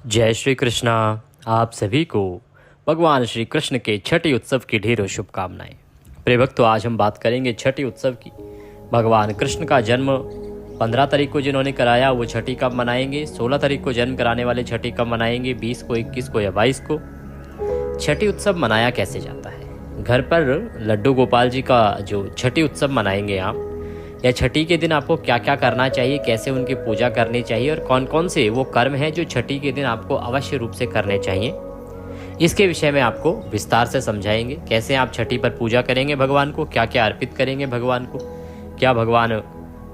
जय श्री कृष्णा। आप सभी को भगवान श्री कृष्ण के छठी उत्सव की ढेरों शुभकामनाएं। प्रिय भक्तों, आज हम बात करेंगे छठी उत्सव की। भगवान कृष्ण का जन्म 15 तारीख को जिन्होंने कराया वो छठी कब मनाएंगे, 16 तारीख को जन्म कराने वाले छठी कब मनाएंगे, 20 को, 21 को या 22 को। छठी उत्सव मनाया कैसे जाता है। घर पर लड्डू गोपाल जी का जो छठी उत्सव मनाएंगे आप, या छठी के दिन आपको क्या क्या करना चाहिए, कैसे उनकी पूजा करनी चाहिए और कौन कौन से वो कर्म हैं जो छठी के दिन आपको अवश्य रूप से करने चाहिए, इसके विषय में आपको विस्तार से समझाएंगे। कैसे आप छठी पर पूजा करेंगे भगवान को, क्या क्या अर्पित करेंगे भगवान को, क्या भगवान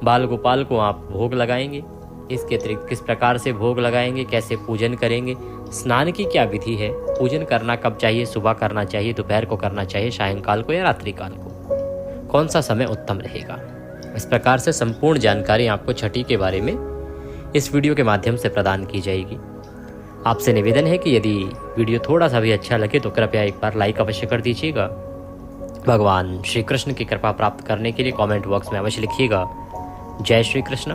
बाल गोपाल को आप भोग लगाएंगे, इसके अतिरिक्त किस प्रकार से भोग लगाएंगे, कैसे पूजन करेंगे, स्नान की क्या विधि है, पूजन करना कब चाहिए, सुबह करना चाहिए, दोपहर को करना चाहिए, सायंकाल को या रात्रि काल को, कौन सा समय उत्तम रहेगा। इस प्रकार से संपूर्ण जानकारी आपको छठी के बारे में इस वीडियो के माध्यम से प्रदान की जाएगी। आपसे निवेदन है कि यदि वीडियो थोड़ा सा भी अच्छा लगे तो कृपया एक बार लाइक अवश्य कर दीजिएगा। भगवान श्री कृष्ण की कृपा प्राप्त करने के लिए कमेंट बॉक्स में अवश्य लिखिएगा जय श्री कृष्ण।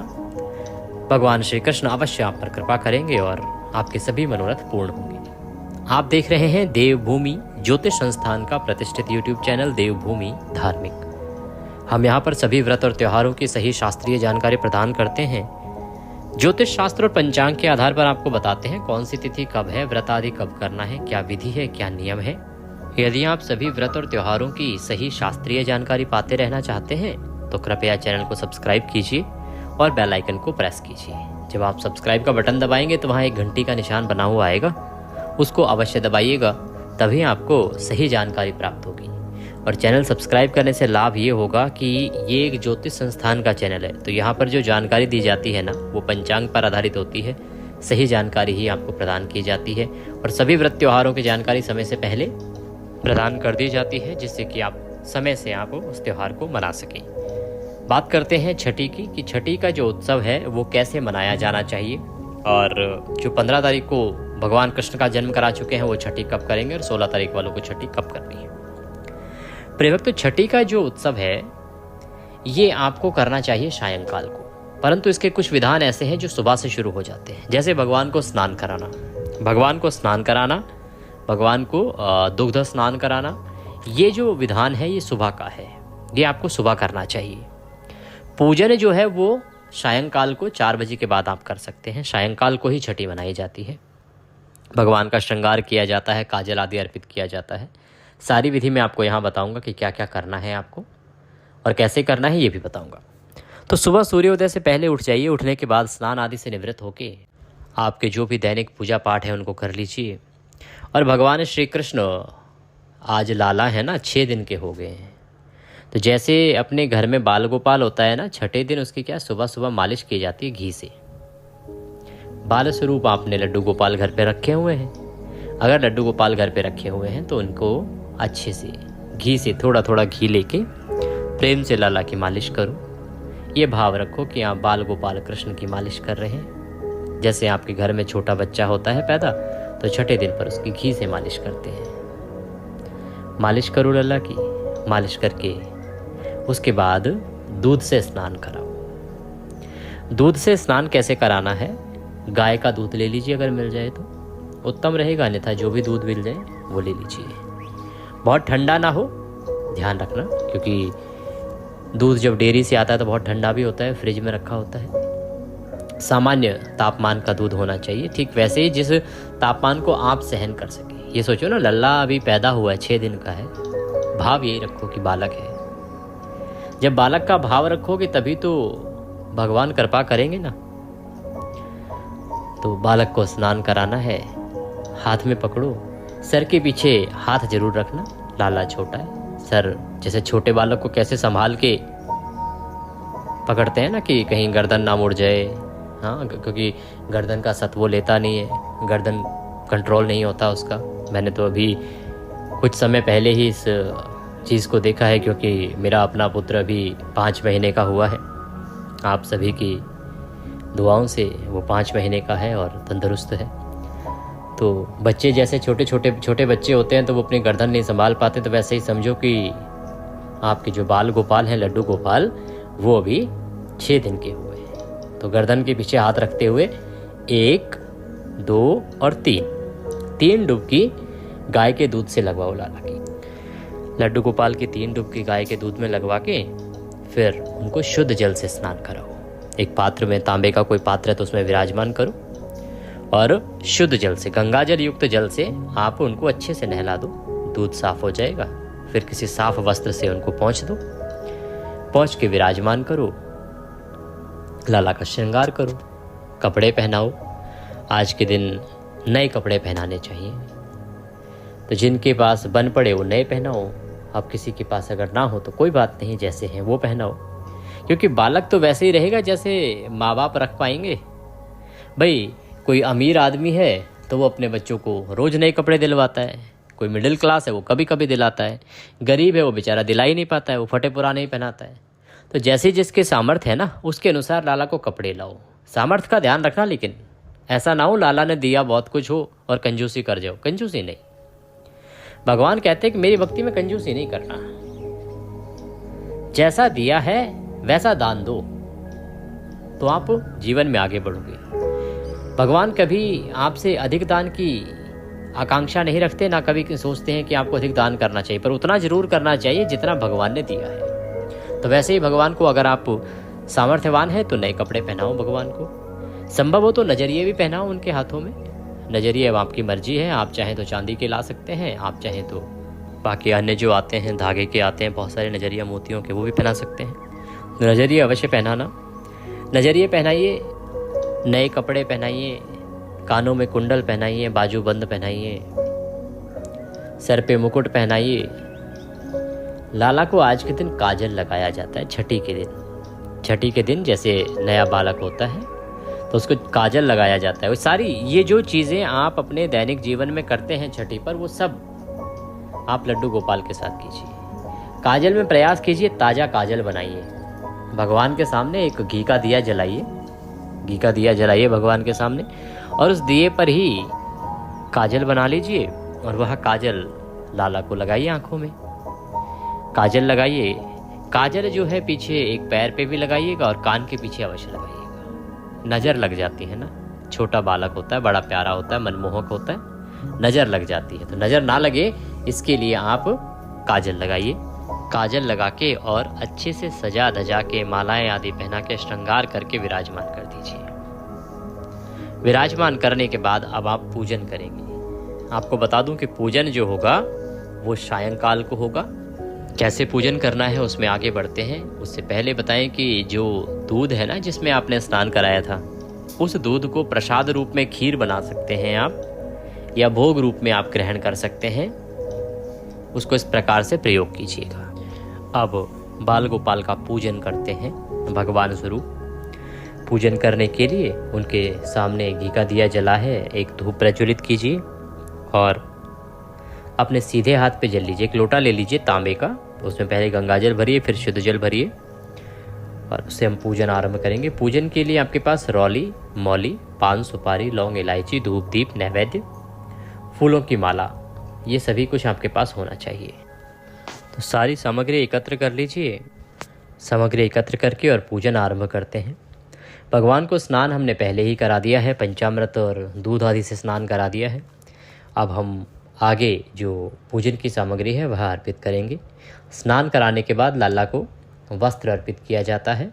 भगवान श्री कृष्ण अवश्य आप पर कृपा करेंगे और आपके सभी मनोरथ पूर्ण होंगे। आप देख रहे हैं देवभूमि ज्योतिष संस्थान का प्रतिष्ठित यूट्यूब चैनल देवभूमि धार्मिक। हम यहाँ पर सभी व्रत और त्योहारों की सही शास्त्रीय जानकारी प्रदान करते हैं। ज्योतिष शास्त्र और पंचांग के आधार पर आपको बताते हैं कौन सी तिथि कब है, व्रत आदि कब करना है, क्या विधि है, क्या नियम है। यदि आप सभी व्रत और त्योहारों की सही शास्त्रीय जानकारी पाते रहना चाहते हैं तो कृपया चैनल को सब्सक्राइब कीजिए और बेल आइकन को प्रेस कीजिए। जब आप सब्सक्राइब का बटन दबाएंगे तो वहाँ एक घंटी का निशान बना हुआ आएगा, उसको अवश्य दबाइएगा, तभी आपको सही जानकारी प्राप्त होगी। और चैनल सब्सक्राइब करने से लाभ ये होगा कि ये एक ज्योतिष संस्थान का चैनल है, तो यहाँ पर जो जानकारी दी जाती है ना वो पंचांग पर आधारित होती है, सही जानकारी ही आपको प्रदान की जाती है और सभी व्रत त्योहारों की जानकारी समय से पहले प्रदान कर दी जाती है, जिससे कि आप समय से आप उस त्यौहार को मना सकें। बात करते हैं छठी की कि छठी का जो उत्सव है वो कैसे मनाया जाना चाहिए और जो 15 तारीख को भगवान कृष्ण का जन्म करा चुके हैं वो छठी कब करेंगे और 16 तारीख वालों को छठी कब करनी है। प्रिय भक्तों, छठी का जो उत्सव है ये आपको करना चाहिए सायंकाल को, परंतु इसके कुछ विधान ऐसे हैं जो सुबह से शुरू हो जाते हैं। जैसे भगवान को स्नान कराना, भगवान को दुग्ध स्नान कराना, ये जो विधान है ये सुबह का है, ये आपको सुबह करना चाहिए। पूजन जो है वो सायंकाल को 4 बजे के बाद आप कर सकते हैं। सायंकाल को ही छठी मनाई जाती है। भगवान का श्रृंगार किया जाता है, काजल आदि अर्पित किया जाता है। सारी विधि मैं आपको यहाँ बताऊंगा कि क्या क्या करना है आपको और कैसे करना है ये भी बताऊंगा। तो सुबह सूर्योदय से पहले उठ जाइए। उठने के बाद स्नान आदि से निवृत्त होके आपके जो भी दैनिक पूजा पाठ है उनको कर लीजिए। और भगवान श्री कृष्ण आज लाला है ना, 6 दिन के हो गए हैं, तो जैसे अपने घर में बाल गोपाल होता है ना, छठे दिन उसकी क्या सुबह सुबह मालिश की जाती है घी से। बाल स्वरूप आपने लड्डू गोपाल घर पे रखे हुए हैं, अगर लड्डू गोपाल घर पे रखे हुए हैं तो उनको अच्छे से घी से थोड़ा थोड़ा घी लेके प्रेम से लाला की मालिश करो। ये भाव रखो कि आप बाल गोपाल कृष्ण की मालिश कर रहे हैं। जैसे आपके घर में छोटा बच्चा होता है पैदा, तो छठे दिन पर उसकी घी से मालिश करते हैं। मालिश करो लाला की, मालिश करके उसके बाद दूध से स्नान कराओ। दूध से स्नान कैसे कराना है, गाय का दूध ले लीजिए, अगर मिल जाए तो उत्तम रहेगा, अन्यथा जो भी दूध मिल जाए वो ले लीजिए। बहुत ठंडा ना हो, ध्यान रखना, क्योंकि दूध जब डेयरी से आता है तो बहुत ठंडा भी होता है, फ्रिज में रखा होता है। सामान्य तापमान का दूध होना चाहिए, ठीक वैसे ही जिस तापमान को आप सहन कर सके। ये सोचो ना, लल्ला अभी पैदा हुआ है, 6 दिन का है, भाव यही रखो कि बालक है। जब बालक का भाव रखोगे तभी तो भगवान कृपा करेंगे ना। तो बालक को स्नान कराना है, हाथ में पकड़ो, सर के पीछे हाथ जरूर रखना, लाला छोटा है, सर जैसे छोटे बालक को कैसे संभाल के पकड़ते हैं ना कि कहीं गर्दन ना मुड़ जाए। हाँ, क्योंकि गर्दन का सत्व लेता नहीं है, गर्दन कंट्रोल नहीं होता उसका। मैंने तो अभी कुछ समय पहले ही इस चीज़ को देखा है, क्योंकि मेरा अपना पुत्र अभी 5 महीने का हुआ है। आप सभी की दुआओं से वो 5 महीने का है और तंदुरुस्त है। तो बच्चे जैसे छोटे बच्चे होते हैं तो वो अपनी गर्दन नहीं संभाल पाते, तो वैसे ही समझो कि आपके जो बाल गोपाल हैं, लड्डू गोपाल, वो अभी 6 दिन के हुए हैं। तो गर्दन के पीछे हाथ रखते हुए 1 2 और 3 डुबकी गाय के दूध से लगवाओ लाला की। लड्डू गोपाल की 3 डुबकी गाय के दूध में लगवा के फिर उनको शुद्ध जल से स्नान कराओ। एक पात्र में, तांबे का कोई पात्र है तो उसमें विराजमान करो और शुद्ध जल से, गंगा जल युक्त जल से आप उनको अच्छे से नहला दो। दूध साफ हो जाएगा। फिर किसी साफ वस्त्र से उनको पोंछ दो। पोंछ के विराजमान करो। लाला का श्रृंगार करो, कपड़े पहनाओ। आज के दिन नए कपड़े पहनाने चाहिए। तो जिनके पास बन पड़े वो नए पहनाओ। अब किसी के पास अगर ना हो तो कोई बात नहीं, जैसे हैं वो पहनाओ। क्योंकि बालक तो वैसे ही रहेगा जैसे माँ बाप रख पाएंगे। भाई कोई अमीर आदमी है तो वो अपने बच्चों को रोज़ नए कपड़े दिलवाता है। कोई मिडिल क्लास है वो कभी कभी दिलाता है। गरीब है वो बेचारा दिला ही नहीं पाता है, वो फटे पुराने ही पहनाता है। तो जैसे जिसके सामर्थ्य है ना, उसके अनुसार लाला को कपड़े लाओ। सामर्थ्य का ध्यान रखना, लेकिन ऐसा ना हो लाला ने दिया बहुत कुछ हो और कंजूसी कर जाओ। कंजूसी नहीं। भगवान कहते हैं कि मेरी भक्ति में कंजूसी नहीं करना। जैसा दिया है वैसा दान दो तो आप जीवन में आगे बढ़ोगे। भगवान कभी आपसे अधिक दान की आकांक्षा नहीं रखते, ना कभी सोचते हैं कि आपको अधिक दान करना चाहिए, पर उतना जरूर करना चाहिए जितना भगवान ने दिया है। तो वैसे ही भगवान को अगर आप सामर्थ्यवान है तो नए कपड़े पहनाओ भगवान को। संभव हो तो नजरिए भी पहनाओ उनके हाथों में। नजरिए अब आपकी मर्जी है, आप चाहें तो चांदी के ला सकते हैं, आप चाहें तो बाकी अन्य जो आते हैं धागे के आते हैं बहुत सारे नजरिया मोतियों के, वो भी पहना सकते हैं। नजरिए अवश्य पहनाना। नजरिए पहनाइए, नए कपड़े पहनाइए, कानों में कुंडल पहनाइए, बाजूबंद पहनाइए, सर पे मुकुट पहनाइए। लाला को आज के दिन काजल लगाया जाता है छठी के दिन। छठी के दिन जैसे नया बालक होता है तो उसको काजल लगाया जाता है। वो सारी ये जो चीज़ें आप अपने दैनिक जीवन में करते हैं छठी पर, वो सब आप लड्डू गोपाल के साथ कीजिए। काजल में प्रयास कीजिए ताज़ा काजल बनाइए। भगवान के सामने एक घी का दिया जलाइए। घी का दिया जलाइए भगवान के सामने और उस दिए पर ही काजल बना लीजिए और वह काजल लाला को लगाइए आंखों में। काजल लगाइए। काजल जो है पीछे एक पैर पे भी लगाइएगा और कान के पीछे अवश्य लगाइएगा। नज़र लग जाती है ना, छोटा बालक होता है, बड़ा प्यारा होता है, मनमोहक होता है, नज़र लग जाती है। तो नज़र ना लगे इसके लिए आप काजल लगाइए। काजल लगा के और अच्छे से सजा धजा के मालाएं आदि पहना के श्रृंगार करके विराजमान कर दीजिए। विराजमान करने के बाद अब आप पूजन करेंगे। आपको बता दूं कि पूजन जो होगा वो सायंकाल को होगा। कैसे पूजन करना है उसमें आगे बढ़ते हैं। उससे पहले बताएं कि जो दूध है ना जिसमें आपने स्नान कराया था, उस दूध को प्रसाद रूप में खीर बना सकते हैं आप, या भोग रूप में आप ग्रहण कर सकते हैं। उसको इस प्रकार से प्रयोग कीजिएगा। अब बाल गोपाल का पूजन करते हैं भगवान स्वरूप। पूजन करने के लिए उनके सामने घी का दिया जला है, एक धूप प्रज्वलित कीजिए और अपने सीधे हाथ पे जल लीजिए। एक लोटा ले लीजिए तांबे का, उसमें पहले गंगा जल भरिए, फिर शुद्ध जल भरिए और उससे हम पूजन आरंभ करेंगे। पूजन के लिए आपके पास रौली, मौली, पान, सुपारी, लौंग, इलायची, धूप, दीप, नैवेद्य, फूलों की माला, ये सभी कुछ आपके पास होना चाहिए। तो सारी सामग्री एकत्र कर लीजिए। सामग्री एकत्र करके और पूजन आरंभ करते हैं। भगवान को स्नान हमने पहले ही करा दिया है, पंचामृत और दूध आदि से स्नान करा दिया है। अब हम आगे जो पूजन की सामग्री है वह अर्पित करेंगे। स्नान कराने के बाद लाला को वस्त्र अर्पित किया जाता है।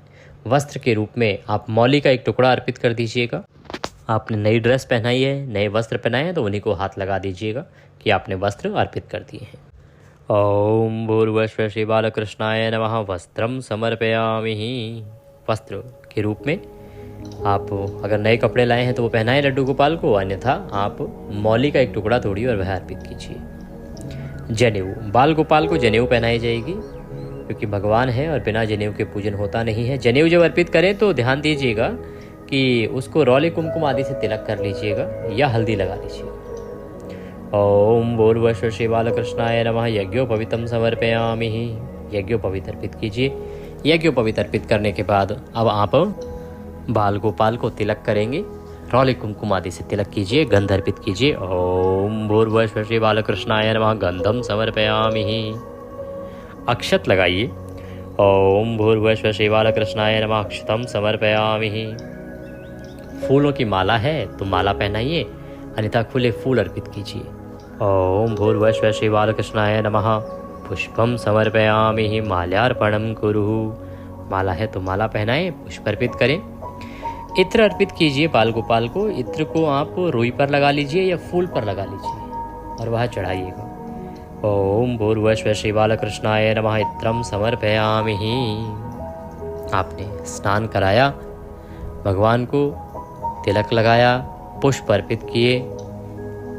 वस्त्र के रूप में आप मौली का एक टुकड़ा अर्पित कर दीजिएगा। आपने नई ड्रेस पहनाई है, नए वस्त्र पहनाए हैं तो उन्हीं को हाथ लगा दीजिएगा कि आपने वस्त्र अर्पित कर दिए हैं। ओम भूर्भुवस्सुः श्री बालकृष्णाय नमः। वस्त्रम समर्पयामि। वस्त्र के रूप में आप अगर नए कपड़े लाए हैं तो वो पहनाएं लड्डू गोपाल को, अन्यथा आप मौली का एक टुकड़ा तोड़िए और वह अर्पित कीजिए। जनेऊ, बाल गोपाल को जनेऊ पहनाई जाएगी क्योंकि भगवान है और बिना जनेऊ के पूजन होता नहीं है। जनेऊ जब अर्पित करें तो ध्यान दीजिएगा कि उसको रौले कुमकुम आदि से तिलक कर लीजिएगा या हल्दी लगा लीजिएगा। ओम भूर्भुवस्सुः श्री बालकृष्णाय नमः। यज्ञोपवीतं समर्पयामि। यज्ञोपवीत अर्पित कीजिए। यज्ञोपवीत अर्पित करने के बाद अब आप बाल गोपाल को तिलक करेंगे। रौले कुमकुम आदि से तिलक कीजिए, गंध अर्पित कीजिए। ओम भूर्भुवस्सुः श्री बालकृष्णाय नमः। गंधम समर्पयामि। अक्षत लगाइए। ओम भूर्भुवस्सुः श्री बालकृष्णाय नमः। अक्षतम समर्पयामि। फूलों की माला है तो माला पहनाइए, अन्यथा खुले फूल अर्पित कीजिए। ओम भूर्भुवः श्री बालकृष्णाय नमः। पुष्पम समर्पयामि माल्यार्पणम कुरु। माला है तो माला पहनाएं, पुष्प अर्पित करें। इत्र अर्पित कीजिए बाल गोपाल को। इत्र को आप रुई पर लगा लीजिए या फूल पर लगा लीजिए और वह चढ़ाइएगा। ओम भूर्भुवः श्री बालकृष्णाय नमः। इत्रम समर्पयामि। आपने स्नान कराया, भगवान को तिलक लगाया, पुष्प अर्पित किए,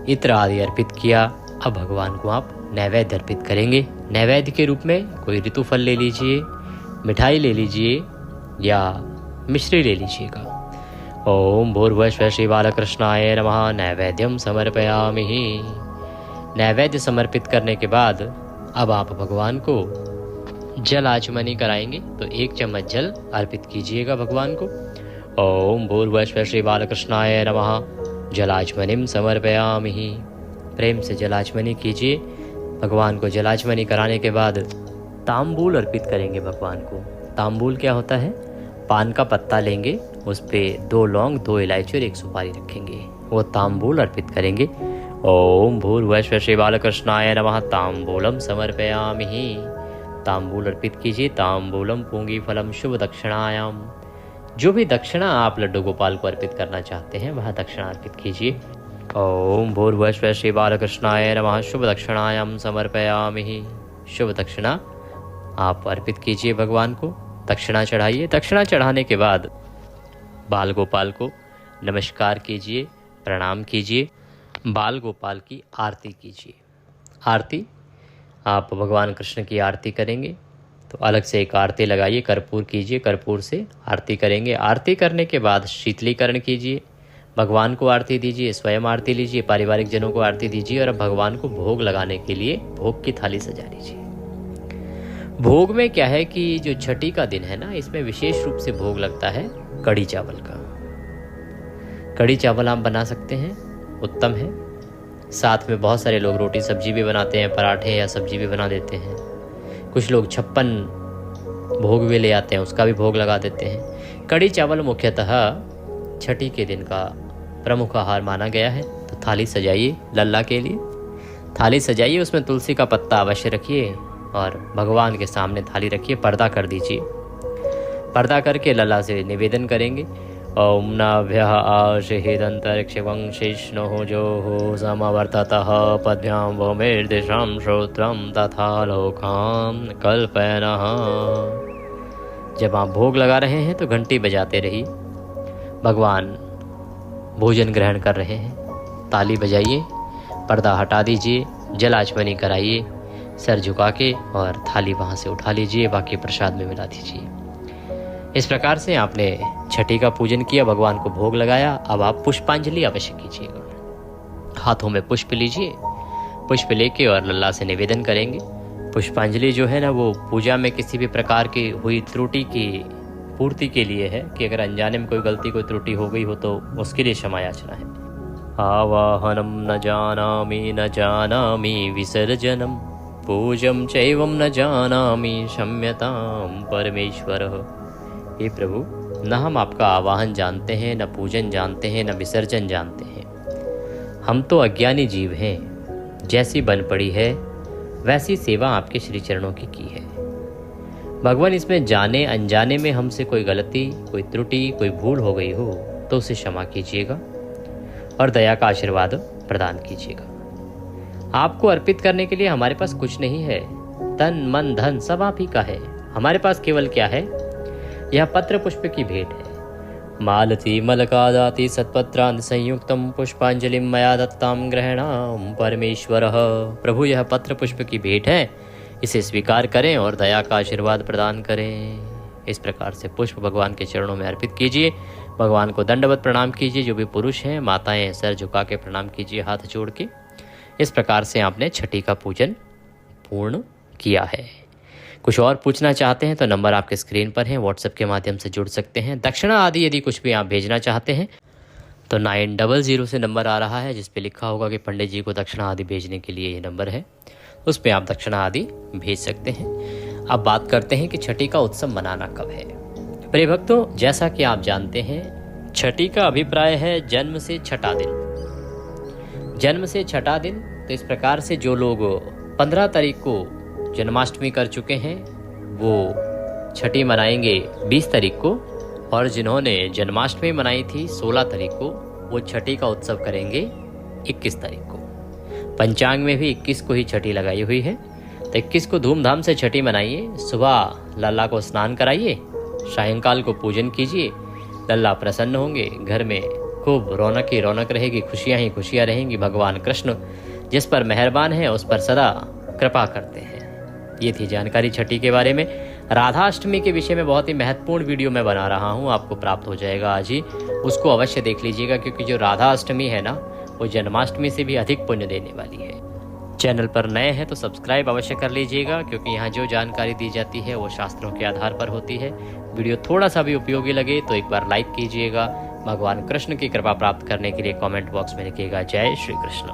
इत्र आदि अर्पित किया। अब भगवान को आप नैवेद्य अर्पित करेंगे। नैवेद्य के रूप में कोई ऋतु फल ले लीजिए, मिठाई ले लीजिए या मिश्री ले लीजिएगा। ओम भूर्भुवः श्री बालकृष्णाय नमः। नैवेद्यम समर्पयामि। नैवेद्य समर्पित करने के बाद अब आप भगवान को जल आचमनी कराएंगे, तो 1 चम्मच जल अर्पित कीजिएगा भगवान को। ओम भूर्भुवः श्री बालकृष्णाय नमः। जलाचमनिम समर्पयामि। प्रेम से जलाचमनी कीजिए। भगवान को जलाचमनी कराने के बाद तांबूल अर्पित करेंगे भगवान को। तांबूल क्या होता है? पान का पत्ता लेंगे, उस पे 2 लौंग, 2 इलायची और 1 सुपारी रखेंगे, वो तांबूल अर्पित करेंगे। ओम भूर्भुवः श्री बालकृष्णाय नमः। तांबूलम समर्पयामि। तांबूल अर्पित कीजिए। तांबूलम पूंगी फलम शुभ दक्षिणायाम। जो भी दक्षिणा आप लड्डू गोपाल को अर्पित करना चाहते हैं वह दक्षिणा अर्पित कीजिए। ओम भूर्भुवः श्री बालकृष्णाय नमः। शुभ दक्षिणायाम समर्पयामि। शुभ दक्षिणा आप अर्पित कीजिए भगवान को। दक्षिणा चढ़ाइए। दक्षिणा चढ़ाने के बाद बाल गोपाल को नमस्कार कीजिए, प्रणाम कीजिए। बाल गोपाल की आरती कीजिए। आरती आप भगवान कृष्ण की आरती करेंगे तो अलग से एक आरती लगाइए, कर्पूर कीजिए, कर्पूर से आरती करेंगे। आरती करने के बाद शीतलीकरण कीजिए, भगवान को आरती दीजिए, स्वयं आरती लीजिए, पारिवारिक जनों को आरती दीजिए और अब भगवान को भोग लगाने के लिए भोग की थाली सजा लीजिए। भोग में क्या है कि जो छठी का दिन है ना, इसमें विशेष रूप से भोग लगता है कढ़ी चावल का। कढ़ी चावल आप बना सकते हैं, उत्तम है। साथ में बहुत सारे लोग रोटी सब्जी भी बनाते हैं, पराठे या सब्जी भी बना देते हैं। कुछ लोग 56 भोग भी ले आते हैं, उसका भी भोग लगा देते हैं। कढ़ी चावल मुख्यतः छठी के दिन का प्रमुख आहार माना गया है। तो थाली सजाइए लल्ला के लिए। थाली सजाइए, उसमें तुलसी का पत्ता अवश्य रखिए और भगवान के सामने थाली रखिए। पर्दा कर दीजिए। पर्दा करके लल्ला से निवेदन करेंगे। ओम नाभ्यः आशिहिदन्तरिक्षं शिष्णुः जोः समवर्ततः पद्भ्यां भूमिर्दिशां श्रोत्रं तथा लोकां कल्पयनः। जब आप भोग लगा रहे हैं तो घंटी बजाते रहिए। भगवान भोजन ग्रहण कर रहे हैं, ताली बजाइए, पर्दा हटा दीजिए, जलाचमनी कराइए सर झुका के और थाली वहाँ से उठा लीजिए, बाकी प्रसाद में मिला दीजिए। इस प्रकार से आपने छठी का पूजन किया, भगवान को भोग लगाया। अब आप पुष्पांजलि अवश्य कीजिएगा। हाथों में पुष्प लीजिए, पुष्प लेके और लल्ला से निवेदन करेंगे। पुष्पांजलि जो है ना, वो पूजा में किसी भी प्रकार की हुई त्रुटि की पूर्ति के लिए है कि अगर अनजाने में कोई गलती, कोई त्रुटि हो गई हो तो उसके लिए क्षमा याचना है। आवाहनम न जानामि विसर्जनम पूजम चैवम न जानामि क्षम्यताम परमेश्वर। हे प्रभु, न हम आपका आवाहन जानते हैं, न पूजन जानते हैं, न विसर्जन जानते हैं। हम तो अज्ञानी जीव हैं। जैसी बन पड़ी है वैसी सेवा आपके श्री चरणों की है। भगवान, इसमें जाने अनजाने में हमसे कोई गलती, कोई त्रुटि, कोई भूल हो गई हो तो उसे क्षमा कीजिएगा और दया का आशीर्वाद प्रदान कीजिएगा। आपको अर्पित करने के लिए हमारे पास कुछ नहीं है। तन मन धन सब आप ही का है। हमारे पास केवल क्या है? यह पत्र पुष्प की भेंट है। मालती मलकादाति सत्पत्रांत संयुक्तम पुष्पांजलिम मया दत्ताम ग्रहणाम परमेश्वर। प्रभु, यह पत्र पुष्प की भेंट है, इसे स्वीकार करें और दया का आशीर्वाद प्रदान करें। इस प्रकार से पुष्प भगवान के चरणों में अर्पित कीजिए। भगवान को दंडवत प्रणाम कीजिए। जो भी पुरुष हैं, माताएं, सर झुका के प्रणाम कीजिए हाथ जोड़ के। इस प्रकार से आपने छठी का पूजन पूर्ण किया है। कुछ और पूछना चाहते हैं तो नंबर आपके स्क्रीन पर है, व्हाट्सएप के माध्यम से जुड़ सकते हैं। दक्षिणा आदि यदि कुछ भी आप भेजना चाहते हैं तो 900 से नंबर आ रहा है जिस पे लिखा होगा कि पंडित जी को दक्षिणा आदि भेजने के लिए ये नंबर है, उस पे आप दक्षिणा आदि भेज सकते हैं। अब बात करते हैं कि छठी का उत्सव मनाना कब है। प्रिय भक्तों, जैसा कि आप जानते हैं छठी का अभिप्राय है जन्म से छठा दिन। जन्म से छठा दिन, तो इस प्रकार से जो लोग 15 तारीख को जन्माष्टमी कर चुके हैं वो छठी मनाएंगे 20 तारीख को, और जिन्होंने जन्माष्टमी मनाई थी 16 तारीख को वो छठी का उत्सव करेंगे 21 तारीख को। पंचांग में भी 21 को ही छठी लगाई हुई है, तो 21 को धूमधाम से छठी मनाइए। सुबह लल्ला को स्नान कराइए, सायंकाल को पूजन कीजिए, लल्ला प्रसन्न होंगे, घर में खूब रौनक ही रौनक रहेगी, खुशियाँ ही खुशियाँ रहेंगी। भगवान कृष्ण जिस पर मेहरबान है उस पर सदा कृपा करते हैं। ये थी जानकारी छठी के बारे में। राधाष्टमी के विषय में बहुत ही महत्वपूर्ण वीडियो मैं बना रहा हूँ, आपको प्राप्त हो जाएगा आज ही, उसको अवश्य देख लीजिएगा, क्योंकि जो राधाष्टमी है ना वो जन्माष्टमी से भी अधिक पुण्य देने वाली है। चैनल पर नए हैं तो सब्सक्राइब अवश्य कर लीजिएगा, क्योंकि यहाँ जो जानकारी दी जाती है वो शास्त्रों के आधार पर होती है। वीडियो थोड़ा सा भी उपयोगी लगे तो एक बार लाइक कीजिएगा। भगवान कृष्ण की कृपा प्राप्त करने के लिए कमेंट बॉक्स में लिखिएगा जय श्री कृष्ण।